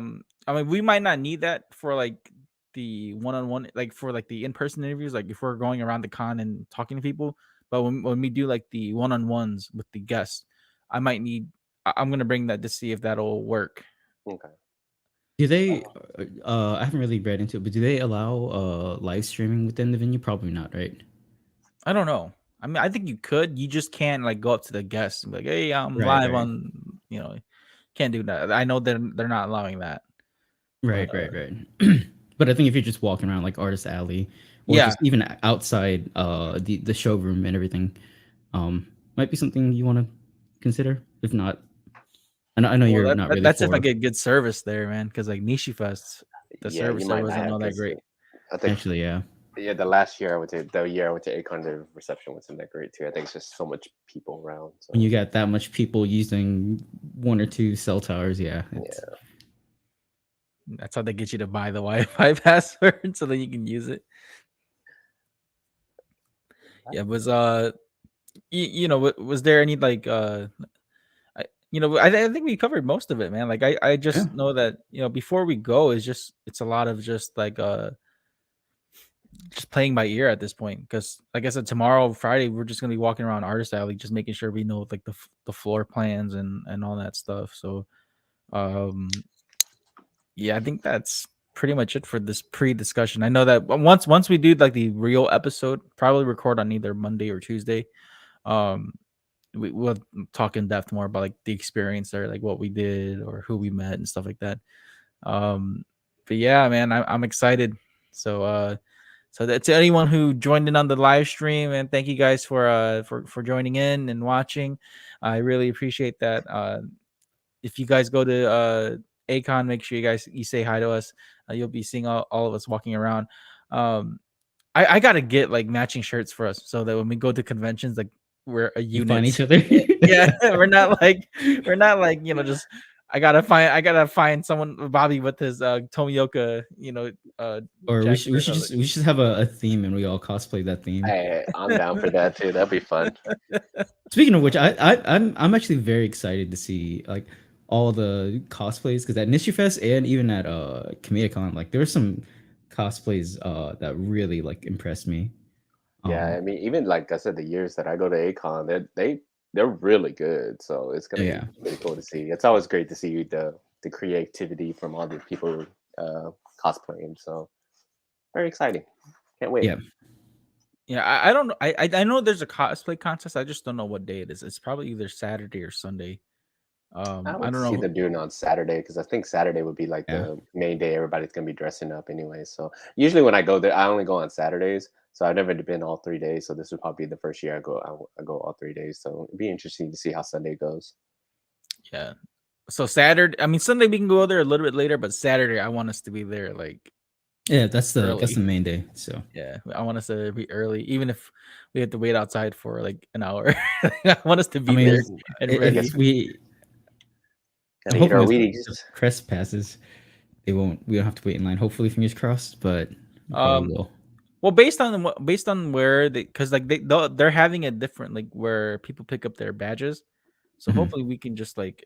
[SPEAKER 1] mean, we might not need that for like the one-on-one, like for like the in-person interviews, like if we're going around the con and talking to people. But when we do like the one-on-ones with the guests, I might need. I'm gonna bring that to see if that'll work.
[SPEAKER 3] Okay.
[SPEAKER 2] Do they? I haven't really read into it, but do they allow live streaming within the venue? Probably not, right?
[SPEAKER 1] I don't know. I mean, I think you could. You just can't like go up to the guests and be like, "Hey, I'm
[SPEAKER 2] Right,
[SPEAKER 1] live
[SPEAKER 2] right.
[SPEAKER 1] on." Can't do that. I know they're not allowing that. But
[SPEAKER 2] Right, right, right. But I think if you're just walking around like Artist Alley or
[SPEAKER 1] yeah,
[SPEAKER 2] just even outside the showroom and everything, might be something you want to consider. If not, I know
[SPEAKER 1] well,
[SPEAKER 2] you're not really
[SPEAKER 1] that's if I
[SPEAKER 2] for
[SPEAKER 1] get good service there, man. Because like Nishi Fest, the
[SPEAKER 3] Yeah, you
[SPEAKER 1] service there
[SPEAKER 3] might not
[SPEAKER 1] wasn't
[SPEAKER 3] have
[SPEAKER 1] all that
[SPEAKER 3] because
[SPEAKER 1] great.
[SPEAKER 3] I think
[SPEAKER 2] actually, yeah.
[SPEAKER 3] yeah, the last year I went to the year I went to A-Kon, the reception wasn't that great too. I think it's just so much people around.
[SPEAKER 2] When
[SPEAKER 3] So
[SPEAKER 2] you got that much people using one or two cell towers, yeah, it's
[SPEAKER 3] yeah,
[SPEAKER 1] That's how they get you to buy the Wi-Fi password so that you can use it. Yeah, was was there any like I think we covered most of it, man. Like I
[SPEAKER 2] yeah.
[SPEAKER 1] just know that before we go is just it's a lot of just like just playing by ear at this point because like I said, tomorrow Friday we're just gonna be walking around Artist Alley just making sure we know like the floor plans and all that stuff. So um yeah, I think that's pretty much it for this pre-discussion. I know that once we do like the real episode, probably record on either Monday or Tuesday. Um, we'll talk in depth more about like the experience there, like what we did or who we met and stuff like that. Um, but yeah, man, I'm excited. So so that to anyone who joined in on the live stream, and thank you guys for joining in and watching. I really appreciate that. If you guys go to A-Kon, make sure you say hi to us. You'll be seeing all of us walking around. Um, I gotta get like matching shirts for us so that when we go to conventions, like we're a
[SPEAKER 2] You find
[SPEAKER 1] unit.
[SPEAKER 2] each other.
[SPEAKER 1] Yeah, we're not like just. I gotta find someone Bobby with his Tomioka
[SPEAKER 2] Or
[SPEAKER 1] jacket shirt.
[SPEAKER 2] we should have a theme and we all cosplay that theme.
[SPEAKER 3] hey, I'm down for that too. That'd be fun.
[SPEAKER 2] Speaking of which, I'm actually very excited to see like all the cosplays because at Nishi Fest and even at Kamea Con, like there were some cosplays that really like impressed me.
[SPEAKER 3] Yeah, I mean, even like I said, the years that I go to A-Kon, they're really good. So it's gonna be
[SPEAKER 2] Yeah,
[SPEAKER 3] pretty cool to see. It's always great to see the creativity from all the people uh, cosplaying. So very exciting. Can't wait.
[SPEAKER 2] yeah.
[SPEAKER 1] Yeah, I don't know. I know there's a cosplay contest. I just don't know what day it is. It's probably either Saturday or Sunday.
[SPEAKER 3] I
[SPEAKER 1] I
[SPEAKER 3] would
[SPEAKER 1] don't
[SPEAKER 3] see
[SPEAKER 1] know.
[SPEAKER 3] them doing it on Saturday because I think Saturday would be like
[SPEAKER 2] Yeah.
[SPEAKER 3] the main day everybody's gonna be dressing up anyway. So usually when I go there, I only go on Saturdays. So I've never been all 3 days. So this would probably be the first year I go all 3 days. So it'd be interesting to see how Sunday goes.
[SPEAKER 1] Yeah. So Saturday, I mean Sunday we can go there a little bit later, but Saturday I want us to be there like
[SPEAKER 2] Yeah, that's the
[SPEAKER 1] early.
[SPEAKER 2] main day. So
[SPEAKER 1] Yeah, I want us to be early, even if we have to wait outside for like an hour. I want us to
[SPEAKER 2] I
[SPEAKER 1] be
[SPEAKER 2] mean,
[SPEAKER 1] there
[SPEAKER 3] Yes,
[SPEAKER 1] and
[SPEAKER 3] I
[SPEAKER 1] ready.
[SPEAKER 3] guess
[SPEAKER 2] if we, I'm
[SPEAKER 3] gotta eat
[SPEAKER 2] hoping
[SPEAKER 3] our
[SPEAKER 2] with the
[SPEAKER 3] Wheaties.
[SPEAKER 2] press passes, we don't have to wait in line. Hopefully, fingers crossed, but we probably
[SPEAKER 1] Um,
[SPEAKER 2] will.
[SPEAKER 1] well, based on where they, because like they're having a different like where people pick up their badges, so
[SPEAKER 2] Mhm.
[SPEAKER 1] hopefully we can just like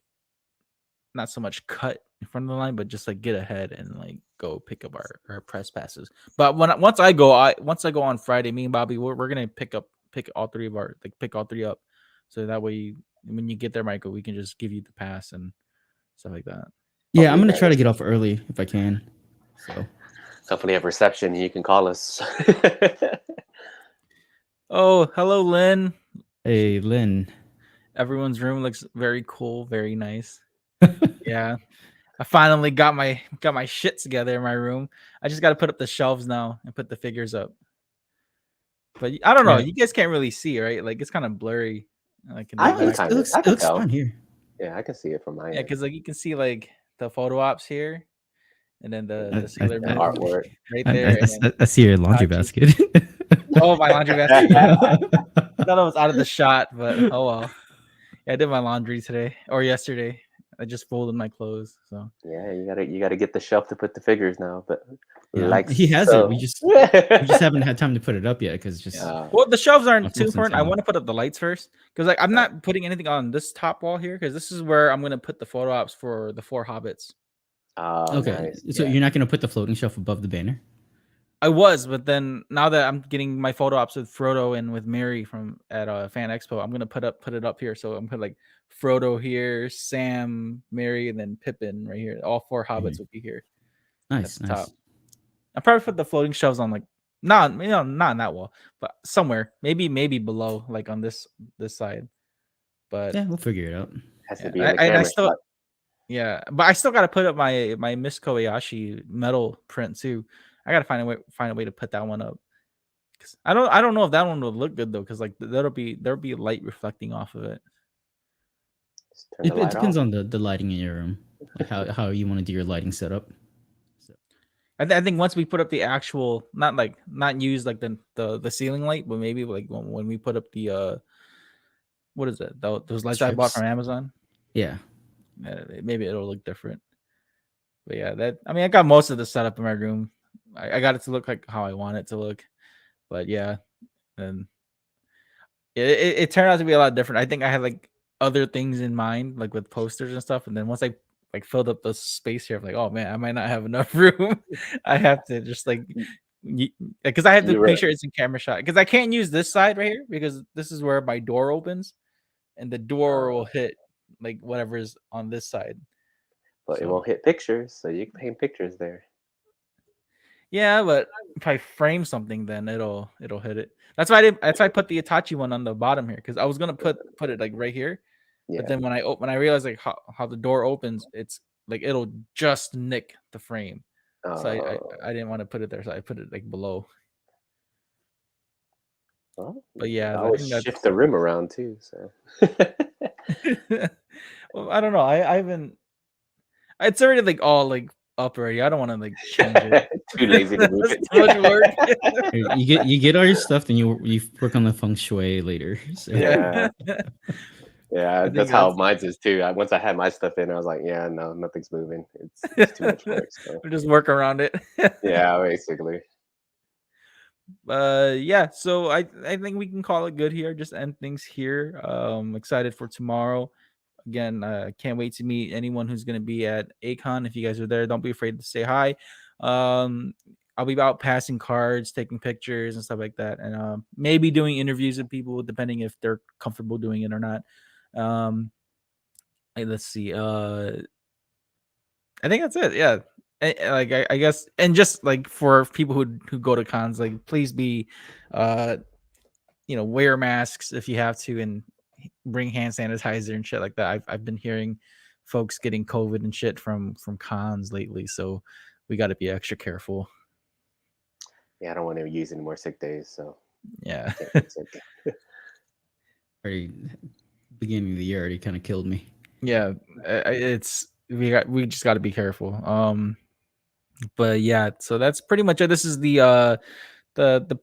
[SPEAKER 1] not so much cut in front of the line, but just like get ahead and like go pick up our press passes. But once I go on Friday, me and Bobby, we're gonna pick all three of our like pick all three up, so that way when you get there, Michael, we can just give you the pass and stuff like that.
[SPEAKER 2] Yeah, I'm
[SPEAKER 3] Oh,
[SPEAKER 2] gonna try to
[SPEAKER 3] nice.
[SPEAKER 2] get off early if I can. So,
[SPEAKER 3] Hopefully, have reception. You can call us.
[SPEAKER 1] Oh, hello, Lynn.
[SPEAKER 2] hey, Lynn.
[SPEAKER 1] Everyone's room looks very cool, very nice. Yeah, I finally got my shit together in my room. I just got to put up the shelves now and put the figures up. But I don't know.
[SPEAKER 2] Yeah,
[SPEAKER 1] You guys can't really see, right? Like it's kind of blurry, like in the
[SPEAKER 3] I
[SPEAKER 2] no,
[SPEAKER 3] can
[SPEAKER 1] back.
[SPEAKER 2] it
[SPEAKER 3] kind of,
[SPEAKER 2] looks
[SPEAKER 3] I
[SPEAKER 2] it
[SPEAKER 3] can
[SPEAKER 2] looks
[SPEAKER 3] tell.
[SPEAKER 2] fine here.
[SPEAKER 3] Yeah, I can see it from my
[SPEAKER 1] Yeah,
[SPEAKER 3] end.
[SPEAKER 1] because like you can see like the photo ops here, and then
[SPEAKER 2] I
[SPEAKER 1] the
[SPEAKER 2] I
[SPEAKER 1] Sailor
[SPEAKER 3] The
[SPEAKER 2] I,
[SPEAKER 1] Moon
[SPEAKER 3] artwork.
[SPEAKER 1] right
[SPEAKER 2] I,
[SPEAKER 1] there,
[SPEAKER 2] I,
[SPEAKER 1] and then
[SPEAKER 2] I see your laundry
[SPEAKER 1] Hachi.
[SPEAKER 2] basket.
[SPEAKER 1] Oh, my laundry basket. Yeah, I thought I was out of the shot, but oh well. Yeah, I did my laundry today or yesterday. I just folded my clothes. So
[SPEAKER 3] Yeah, you gotta get the shelf to put the figures now, but
[SPEAKER 2] Yeah,
[SPEAKER 3] like
[SPEAKER 2] he has it.
[SPEAKER 3] so.
[SPEAKER 2] We just haven't had time to put it up yet because just
[SPEAKER 3] uh,
[SPEAKER 1] well, the shelves aren't too
[SPEAKER 2] most in
[SPEAKER 1] important. I
[SPEAKER 2] town.
[SPEAKER 1] want to put up the lights first because like I'm not putting anything on this top wall here because this is where I'm gonna put the photo ops for the four hobbits.
[SPEAKER 3] oh,
[SPEAKER 2] Okay,
[SPEAKER 3] nice.
[SPEAKER 2] so
[SPEAKER 3] Yeah.
[SPEAKER 2] you're not gonna put the floating shelf above the banner?
[SPEAKER 1] I was, but then now that I'm getting my photo ops with Frodo and with Mary from at Fan Expo, I'm gonna put it up here. So I'm put like Frodo here, Sam, Mary, and then Pippin right here. All four hobbits
[SPEAKER 2] Mhm.
[SPEAKER 1] would be here at
[SPEAKER 2] Nice,
[SPEAKER 1] the top.
[SPEAKER 2] nice.
[SPEAKER 1] I probably put the floating shelves on like not not on that wall, but somewhere maybe below like on this side. But
[SPEAKER 2] Yeah, we'll figure it out.
[SPEAKER 3] Has to
[SPEAKER 1] yeah,
[SPEAKER 3] be in the
[SPEAKER 1] I
[SPEAKER 3] camera
[SPEAKER 1] still
[SPEAKER 3] shot.
[SPEAKER 1] yeah, but I still gotta put up my Miss Kobayashi metal print too. I gotta find a way to put that one up. 'Cause I don't know if that one will look good though, because like there'll be light reflecting off of it.
[SPEAKER 3] Just turn the
[SPEAKER 2] It
[SPEAKER 3] light off.
[SPEAKER 2] depends on the lighting in your room, like how you want to do your lighting setup. So,
[SPEAKER 1] I think once we put up the actual, not use like the ceiling light, but maybe like when we put up the what is it? Those lights I bought
[SPEAKER 2] strips.
[SPEAKER 1] from Amazon.
[SPEAKER 2] Yeah,
[SPEAKER 1] Maybe it'll look different. But yeah, that I mean, I got most of the setup in my room. I got it to look like how I want it to look. But yeah, and it turned out to be a lot different. I think I had like other things in mind, like with posters and stuff. And then once I like filled up the space here, I'm like, oh man, I might not have enough room. I have to just like because I have to
[SPEAKER 3] You
[SPEAKER 1] make
[SPEAKER 3] were
[SPEAKER 1] sure it's in camera shot because I can't use this side right here because this is where my door opens and the door will
[SPEAKER 3] uh,
[SPEAKER 1] hit like whatever is on this side.
[SPEAKER 3] but it
[SPEAKER 1] So
[SPEAKER 3] won't hit pictures, so you can paint pictures there.
[SPEAKER 1] yeah, but if I frame something, then it'll hit it. That's why I didn't. That's why I put the Itachi one on the bottom here because I was gonna put it like right here, but
[SPEAKER 3] Yeah.
[SPEAKER 1] then when I realized like how the door opens, it's like it'll just nick the frame. So
[SPEAKER 3] Uh,
[SPEAKER 1] I didn't want to put it there, so I put it like below.
[SPEAKER 3] well,
[SPEAKER 1] But
[SPEAKER 3] you
[SPEAKER 1] yeah,
[SPEAKER 3] can
[SPEAKER 1] I
[SPEAKER 3] always
[SPEAKER 1] think
[SPEAKER 3] shift
[SPEAKER 1] that's.
[SPEAKER 3] the rim around too. So
[SPEAKER 1] Well, I don't know. I haven't. It's already like all like up already. I don't want to like change it.
[SPEAKER 3] too lazy to move
[SPEAKER 1] That's too much
[SPEAKER 3] it.
[SPEAKER 1] work.
[SPEAKER 2] you get all your stuff, then you work on the feng shui later. So
[SPEAKER 3] Yeah.
[SPEAKER 1] Yeah,
[SPEAKER 3] Yeah,
[SPEAKER 1] I think
[SPEAKER 3] that's how
[SPEAKER 1] that's.
[SPEAKER 3] mine is too. Once I had my stuff in, I was like, yeah, no, nothing's moving. It's too much work. So
[SPEAKER 1] We'll just work around it.
[SPEAKER 3] yeah, basically.
[SPEAKER 1] Yeah, so I think we can call it good here. Just end things here. Excited for tomorrow. Again, can't wait to meet anyone who's going to be at A-Kon. If you guys are there, don't be afraid to say hi. Um, I'll be out passing cards, taking pictures and stuff like that, and maybe doing interviews with people depending if they're comfortable doing it or not. Um, let's see. I think that's it. Yeah. Like I guess, and just like for people who go to cons, like please be, uh, wear masks if you have to, and bring hand sanitizer and shit like that. I've been hearing folks getting COVID and shit from cons lately, so we got to be extra careful.
[SPEAKER 3] Yeah, I don't want to use any more sick days, so
[SPEAKER 1] Yeah.
[SPEAKER 3] can't get sick.
[SPEAKER 2] Already beginning of the year already kind of killed me.
[SPEAKER 1] Yeah, it's we just got to be careful. But yeah, so that's pretty much it. This is the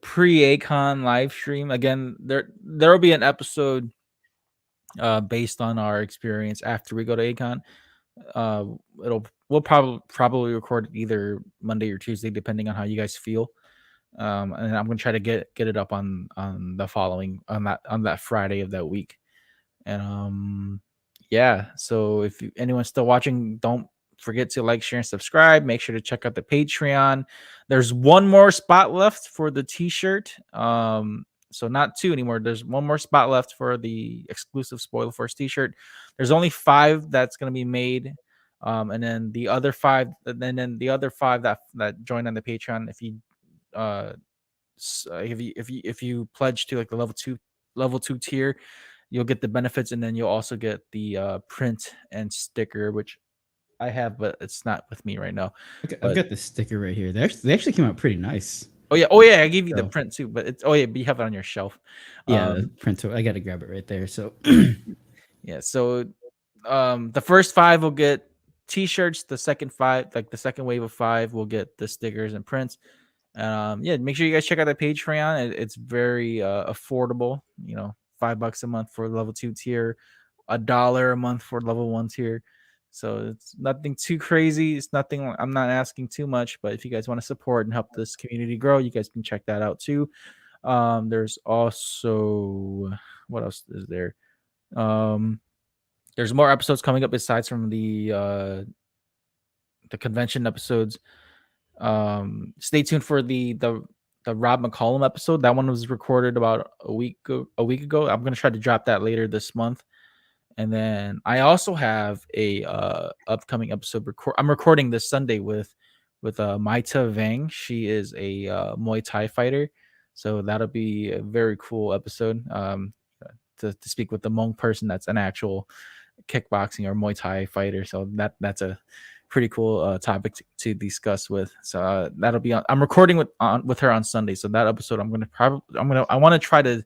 [SPEAKER 1] pre A-Kon live stream. Again, there'll be an episode based on our experience after we go to A-Kon. Uh, we'll probably record it either Monday or Tuesday, depending on how you guys feel. And I'm gonna try to get it up on the following on that Friday of that week. And yeah, so if anyone's still watching, don't forget to like, share, and subscribe. Make sure to check out the Patreon. There's one more spot left for the t-shirt. So not two anymore. There's one more spot left for the exclusive Spoiler Force t-shirt. There's only 5 that's gonna be made. And then the other 5, then the other 5 that join on the Patreon, uh if you pledge to like the level 2 tier, you'll get the benefits, and then you'll also get the print and sticker, which I have, but it's not with me right now.
[SPEAKER 2] I've
[SPEAKER 1] But
[SPEAKER 2] got the sticker right here. They actually came out pretty nice.
[SPEAKER 1] oh yeah, I gave you the
[SPEAKER 2] So
[SPEAKER 1] print too, but but you have it on your shelf.
[SPEAKER 2] yeah, the
[SPEAKER 1] Um,
[SPEAKER 2] printer. I got to grab it right there. So
[SPEAKER 1] yeah, so the first 5 will get t-shirts. The second 5, like the second wave of 5, will get the stickers and prints. Yeah, make sure you guys check out the Patreon. It's very affordable. $5 a month for level 2 tier, $1 a month for level 1 tier. So it's nothing too crazy. It's nothing. I'm not asking too much, but if you guys want to support and help this community grow, you guys can check that out too. There's also, what else is there? Um, there's more episodes coming up besides from the convention episodes. Stay tuned for the Rob McCollum episode. That one was recorded about a week ago. I'm gonna try to drop that later this month. And then I also have a upcoming episode I'm recording this Sunday with Maita Vang. She is a Muay Thai fighter, so that'll be a very cool episode. To speak with the Hmong person that's an actual kickboxing or Muay Thai fighter. So that's a pretty cool topic to discuss with. So that'll be on. I'm recording with her on Sunday. So that episode I want to try to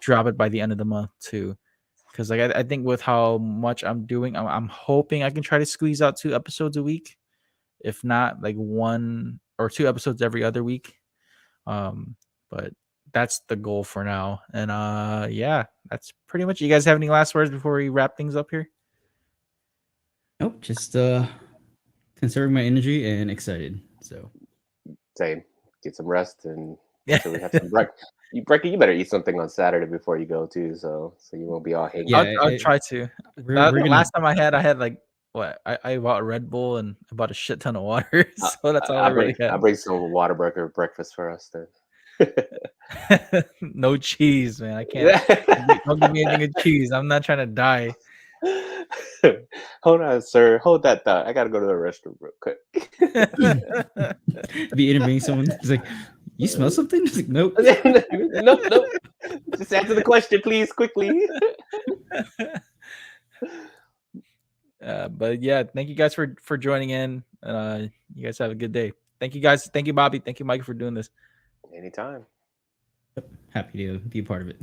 [SPEAKER 1] drop it by the end of the month too, because like I think with how much I'm doing, I'm hoping I can try to squeeze out 2 episodes a week, if not like 1 or 2 episodes every other week. But that's the goal for now. And yeah, that's pretty much. You guys have any last words before we wrap things up here?
[SPEAKER 2] nope, just conserving my energy and excited. So
[SPEAKER 3] Same. Get some rest and
[SPEAKER 1] Yeah.
[SPEAKER 3] make sure we have some breakfast. You better eat something on Saturday before you go too, so you won't be all hangry.
[SPEAKER 2] Yeah,
[SPEAKER 1] I'll try to.
[SPEAKER 2] we're gonna.
[SPEAKER 1] Last time I had like what I bought a Red Bull and I bought a shit ton of water, so that's all I really
[SPEAKER 3] I'll
[SPEAKER 1] had.
[SPEAKER 3] bring some Whataburger breakfast for us then.
[SPEAKER 1] No cheese, man. I can't. Don't give me anything with cheese. I'm not trying to die.
[SPEAKER 3] Hold on, sir. Hold that thought. I gotta go to the restroom real quick.
[SPEAKER 2] Be interviewing someone. It's like, you smell something? It's like, nope.
[SPEAKER 3] Nope. Just answer the question, please, quickly.
[SPEAKER 1] But yeah, thank you guys for joining in. You guys have a good day. Thank you guys. Thank you, Bobby. Thank you, Mike, for doing this.
[SPEAKER 3] Anytime.
[SPEAKER 2] Happy to be a part of it.